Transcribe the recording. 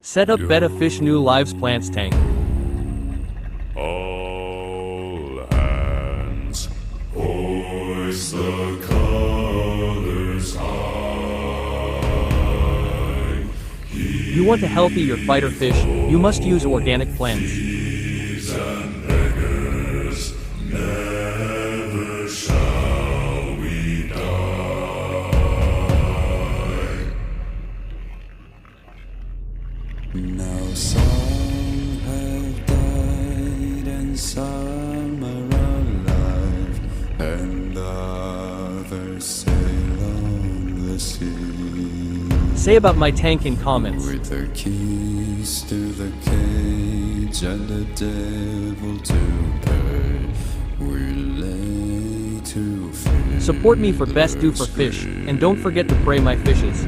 Set up bettafish new lives plants tank. All hands, hoist the colors high. You want to healthy your fighter fish, you must use organic plants. Thieves and beggars, never shall we die. Now some have died and some are alive, and others sail on the sea. Say about my tank in comments. With the keys to the cage and the devil to pay, we lay to fish. Support me for best do for fish, and don't forget to pray my fishes.